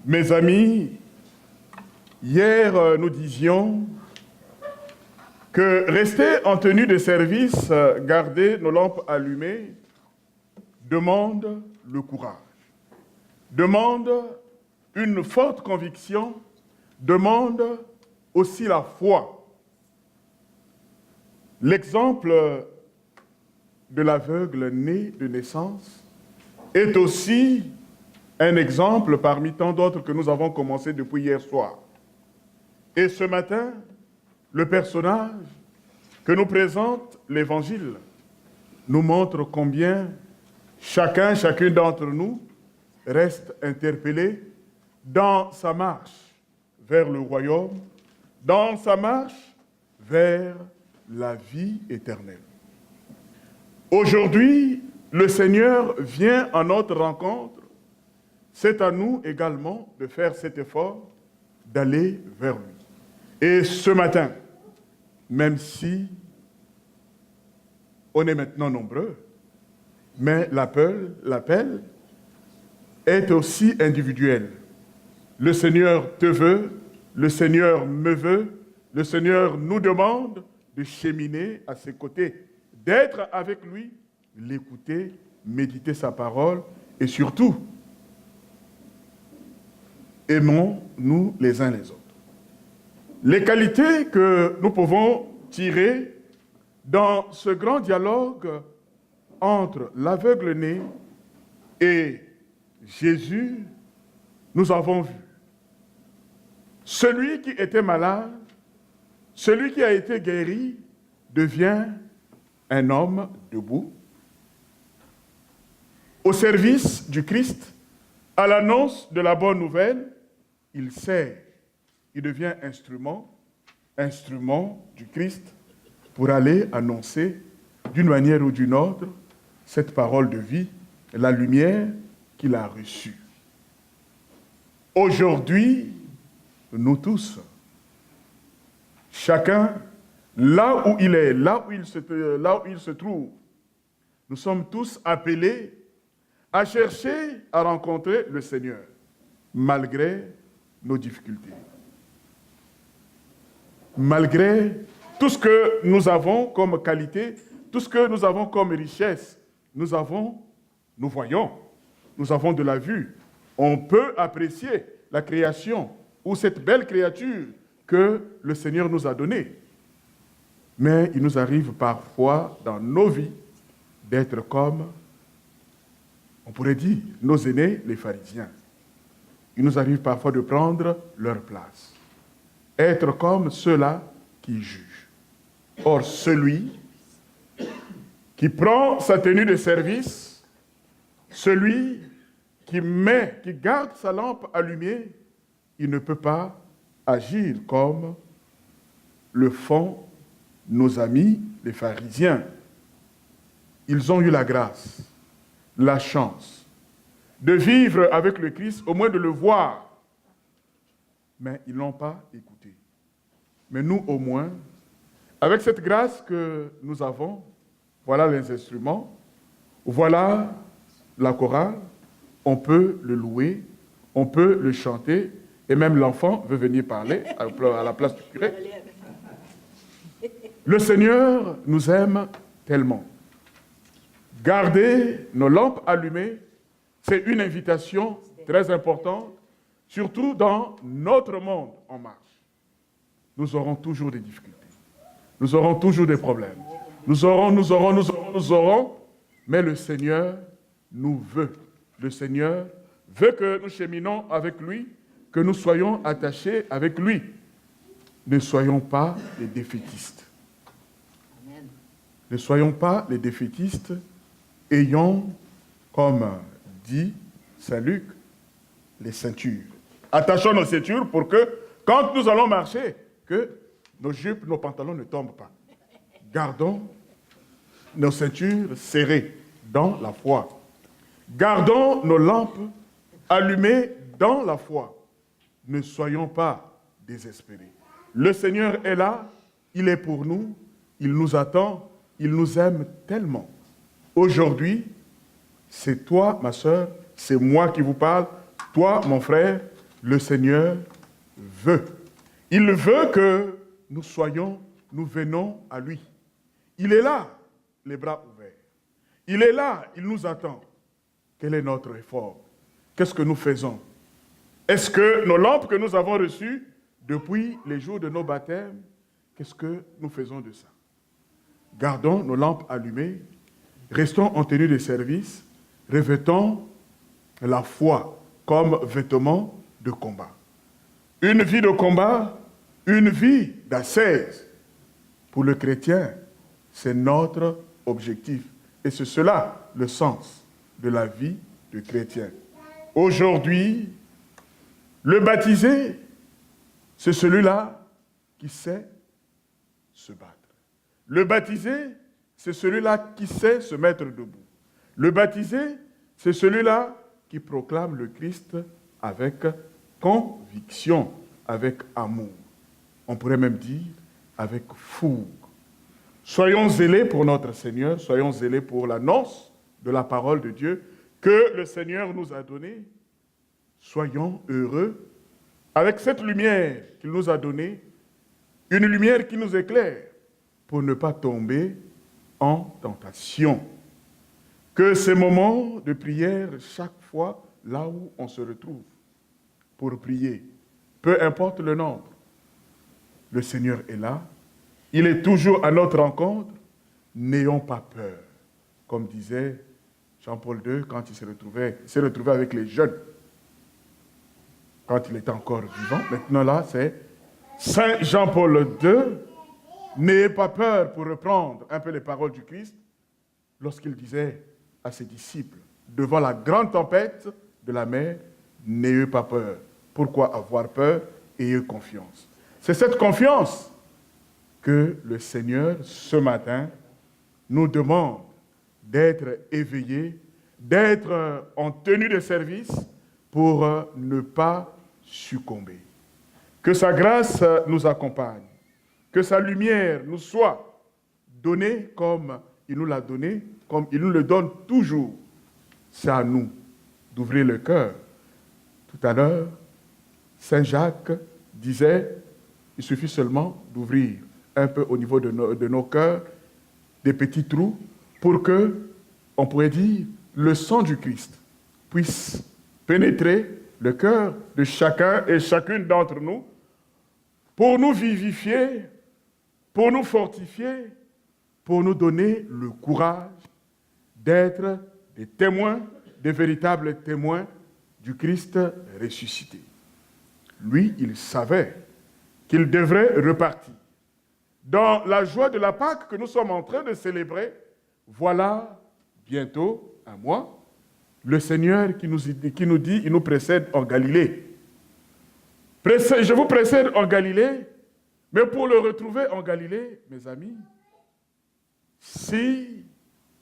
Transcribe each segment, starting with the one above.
Mes amis, hier nous disions que rester en tenue de service, garder nos lampes allumées, demande le courage, demande une forte conviction, demande aussi la foi. L'exemple de l'aveugle né de naissance est aussi un exemple parmi tant d'autres que nous avons commencé depuis hier soir. Et ce matin, le personnage que nous présente l'Évangile nous montre combien chacune d'entre nous reste interpellé dans sa marche vers le royaume, dans sa marche vers la vie éternelle. Aujourd'hui, le Seigneur vient à notre rencontre. C'est à nous également de faire cet effort, d'aller vers lui. Et ce matin, même si on est maintenant nombreux, mais l'appel est aussi individuel. Le Seigneur te veut, le Seigneur me veut, le Seigneur nous demande de cheminer à ses côtés, d'être avec lui, l'écouter, méditer sa parole et surtout, aimons-nous les uns les autres. Les qualités que nous pouvons tirer dans ce grand dialogue entre l'aveugle né et Jésus, nous avons vu. Celui qui était malade, celui qui a été guéri, devient un homme debout, au service du Christ, à l'annonce de la bonne nouvelle, il sert, il devient instrument du Christ pour aller annoncer d'une manière ou d'une autre cette parole de vie, la lumière qu'il a reçue. Aujourd'hui, nous tous, chacun, là où il est, là où il se trouve, nous sommes tous appelés à chercher à rencontrer le Seigneur, malgré nos difficultés. Malgré tout ce que nous avons comme qualité, tout ce que nous avons comme richesse, nous voyons, nous avons de la vue. On peut apprécier la création ou cette belle créature que le Seigneur nous a donnée. Mais il nous arrive parfois dans nos vies d'être comme, on pourrait dire, nos aînés, les pharisiens. Il nous arrive parfois de prendre leur place. Être comme ceux-là qui jugent. Or, celui qui prend sa tenue de service, celui qui garde sa lampe allumée, il ne peut pas agir comme le font nos amis, les pharisiens. Ils ont eu la grâce, la chance de vivre avec le Christ, au moins de le voir. Mais ils ne l'ont pas écouté. Mais nous, au moins, avec cette grâce que nous avons, voilà les instruments, voilà la chorale, on peut le louer, on peut le chanter, et même l'enfant veut venir parler à la place du curé. Le Seigneur nous aime tellement. Garder nos lampes allumées, c'est une invitation très importante, surtout dans notre monde en marche. Nous aurons toujours des difficultés. Nous aurons toujours des problèmes. Nous aurons, mais le Seigneur nous veut. Le Seigneur veut que nous cheminons avec lui, que nous soyons attachés avec lui. Ne soyons pas les défaitistes. Amen. Ne soyons pas les défaitistes, ayons, comme dit Saint Luc, les ceintures. Attachons nos ceintures pour que, quand nous allons marcher, que nos jupes, nos pantalons ne tombent pas. Gardons nos ceintures serrées dans la foi. Gardons nos lampes allumées dans la foi. Ne soyons pas désespérés. Le Seigneur est là, il est pour nous, il nous attend, il nous aime tellement. Aujourd'hui, c'est toi, ma sœur, c'est moi qui vous parle, toi, mon frère, le Seigneur veut. Il veut que nous venons à lui. Il est là, les bras ouverts. Il est là, il nous attend. Quel est notre effort? Qu'est-ce que nous faisons? Est-ce que nos lampes que nous avons reçues depuis les jours de nos baptêmes, qu'est-ce que nous faisons de ça? Gardons nos lampes allumées, restons en tenue de service, revêtons la foi comme vêtement de combat. Une vie de combat, une vie d'ascèse. Pour le chrétien, c'est notre objectif. Et c'est cela le sens de la vie de chrétien. Aujourd'hui, le baptisé, c'est celui-là qui sait se battre. Le baptisé, c'est celui-là qui sait se mettre debout. Le baptisé, c'est celui-là qui proclame le Christ avec conviction, avec amour. On pourrait même dire avec fougue. Soyons zélés pour notre Seigneur, soyons zélés pour l'annonce de la parole de Dieu que le Seigneur nous a donnée. Soyons heureux avec cette lumière qu'il nous a donnée, une lumière qui nous éclaire pour ne pas tomber en tentation. Que ces moments de prière, chaque fois, là où on se retrouve, pour prier, peu importe le nombre, le Seigneur est là, il est toujours à notre rencontre, n'ayons pas peur. Comme disait Jean-Paul II quand il s'est retrouvé avec les jeunes, quand il était encore vivant. Maintenant là, c'est Saint Jean-Paul II, n'ayez pas peur, pour reprendre un peu les paroles du Christ, lorsqu'il disait à ses disciples, devant la grande tempête de la mer, n'ayez pas peur. Pourquoi avoir peur? Ayez confiance. C'est cette confiance que le Seigneur, ce matin, nous demande d'être éveillés, d'être en tenue de service pour ne pas succomber. Que sa grâce nous accompagne, que sa lumière nous soit donnée comme il nous l'a donnée, comme il nous le donne toujours. C'est à nous d'ouvrir le cœur. Tout à l'heure, Saint Jacques disait, il suffit seulement d'ouvrir un peu au niveau de nos cœurs des petits trous pour que, on pourrait dire, le sang du Christ puisse pénétrer le cœur de chacun et chacune d'entre nous pour nous vivifier, pour nous fortifier, pour nous donner le courage d'être des témoins, des véritables témoins du Christ ressuscité. Lui, il savait qu'il devrait repartir. Dans la joie de la Pâque que nous sommes en train de célébrer, voilà bientôt un mois, le Seigneur qui nous dit, il nous précède en Galilée. Je vous précède en Galilée, mais pour le retrouver en Galilée, mes amis, si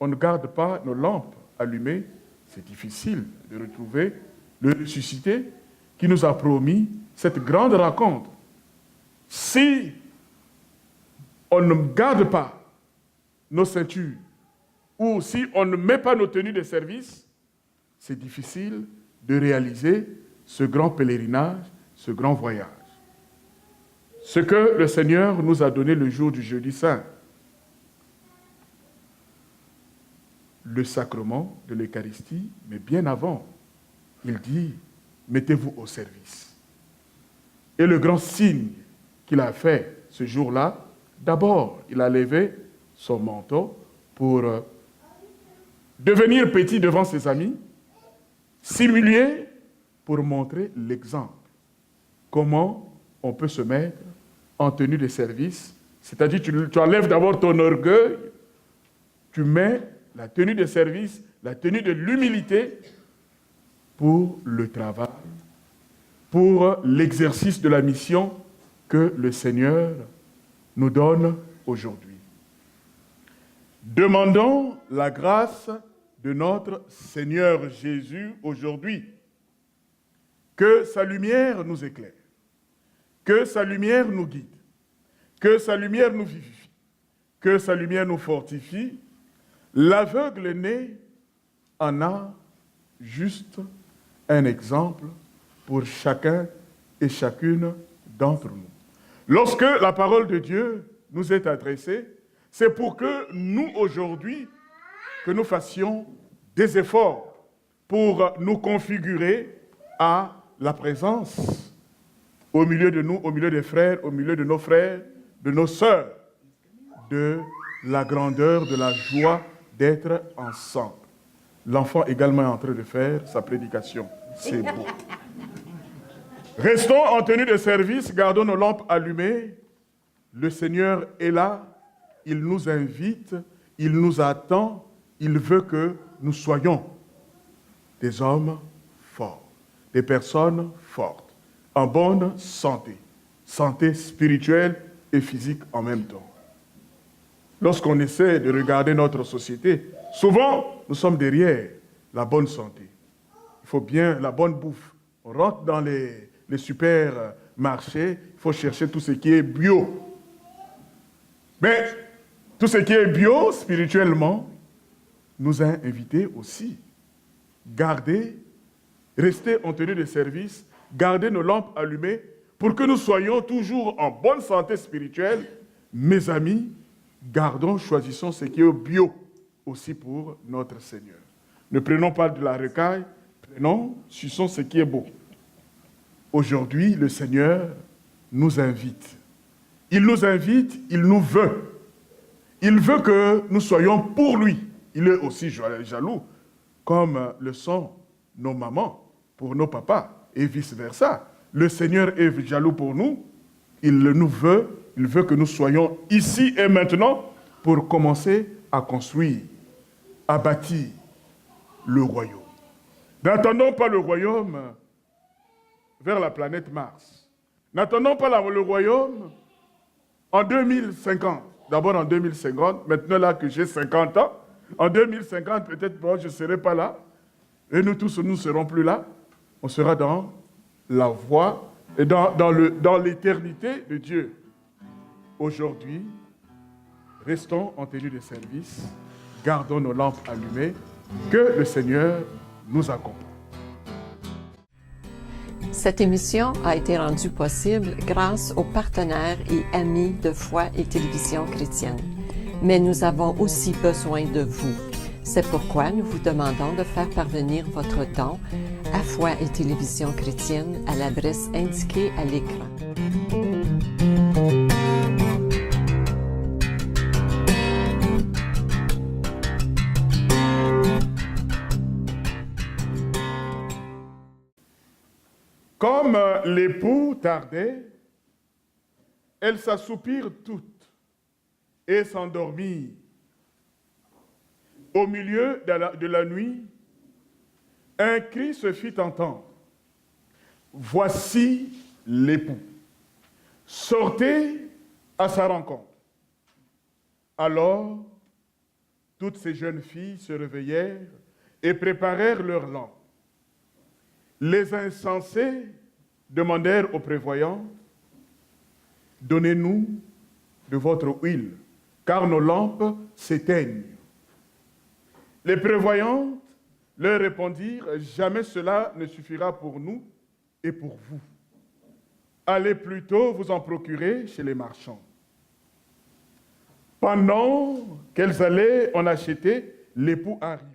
on ne garde pas nos lampes allumées, c'est difficile de retrouver le ressuscité qui nous a promis cette grande rencontre. Si on ne garde pas nos ceintures, ou si on ne met pas nos tenues de service, c'est difficile de réaliser ce grand pèlerinage, ce grand voyage. Ce que le Seigneur nous a donné le jour du jeudi saint, le sacrement de l'Eucharistie, mais bien avant, il dit, mettez-vous au service. Et le grand signe qu'il a fait ce jour-là, d'abord, il a levé son manteau pour devenir petit devant ses amis, simuler pour montrer l'exemple. Comment on peut se mettre en tenue de service, c'est-à-dire tu enlèves d'abord ton orgueil, tu mets la tenue de service, la tenue de l'humilité pour le travail, pour l'exercice de la mission que le Seigneur nous donne aujourd'hui. Demandons la grâce de notre Seigneur Jésus aujourd'hui, que sa lumière nous éclaire, que sa lumière nous guide, que sa lumière nous vivifie, que sa lumière nous fortifie. L'aveugle né en a juste un exemple pour chacun et chacune d'entre nous. Lorsque la parole de Dieu nous est adressée, c'est pour que nous, aujourd'hui, que nous fassions des efforts pour nous configurer à la présence au milieu de nous, au milieu des frères, au milieu de nos frères, de nos sœurs, de la grandeur, de la joie d'être ensemble. L'enfant également est en train de faire sa prédication. C'est beau. Restons en tenue de service, gardons nos lampes allumées. Le Seigneur est là, il nous invite, il nous attend, il veut que nous soyons des hommes forts, des personnes fortes, en bonne santé, santé spirituelle et physique en même temps. Lorsqu'on essaie de regarder notre société, souvent nous sommes derrière la bonne santé. Il faut bien la bonne bouffe. On rentre dans les supermarchés, il faut chercher tout ce qui est bio. Mais tout ce qui est bio, spirituellement, nous a invités aussi. Garder, rester en tenue de service, garder nos lampes allumées pour que nous soyons toujours en bonne santé spirituelle. Mes amis, gardons, choisissons ce qui est bio aussi pour notre Seigneur. Ne prenons pas de la racaille, prenons, suçons ce qui est beau. Aujourd'hui, le Seigneur nous invite. Il nous invite, il nous veut. Il veut que nous soyons pour lui. Il est aussi jaloux, comme le sont nos mamans pour nos papas, et vice-versa. Le Seigneur est jaloux pour nous. Il nous veut, il veut que nous soyons ici et maintenant pour commencer à construire, à bâtir le royaume. N'attendons pas le royaume vers la planète Mars. N'attendons pas le royaume en 2050. D'abord en 2050, maintenant là que j'ai 50 ans, en 2050 peut-être bon, je ne serai pas là, et nous tous nous ne serons plus là. On sera dans la voie et dans l'éternité de Dieu. Aujourd'hui, restons en tenue de service, gardons nos lampes allumées, que le Seigneur nous accompagne. Cette émission a été rendue possible grâce aux partenaires et amis de Foi et Télévision chrétienne. Mais nous avons aussi besoin de vous. C'est pourquoi nous vous demandons de faire parvenir votre don à Foi et Télévision chrétienne à l'adresse indiquée à l'écran. Comme l'époux tardait, elles s'assoupirent toutes et s'endormirent. Au milieu de la nuit, un cri se fit entendre. Voici l'époux. Sortez à sa rencontre. Alors, toutes ces jeunes filles se réveillèrent et préparèrent leurs lampes. Les insensés demandèrent aux prévoyants, « Donnez-nous de votre huile, car nos lampes s'éteignent. » Les prévoyantes leur répondirent, « Jamais cela ne suffira pour nous et pour vous. Allez plutôt vous en procurer chez les marchands. » Pendant qu'elles allaient en acheter, l'époux arriva.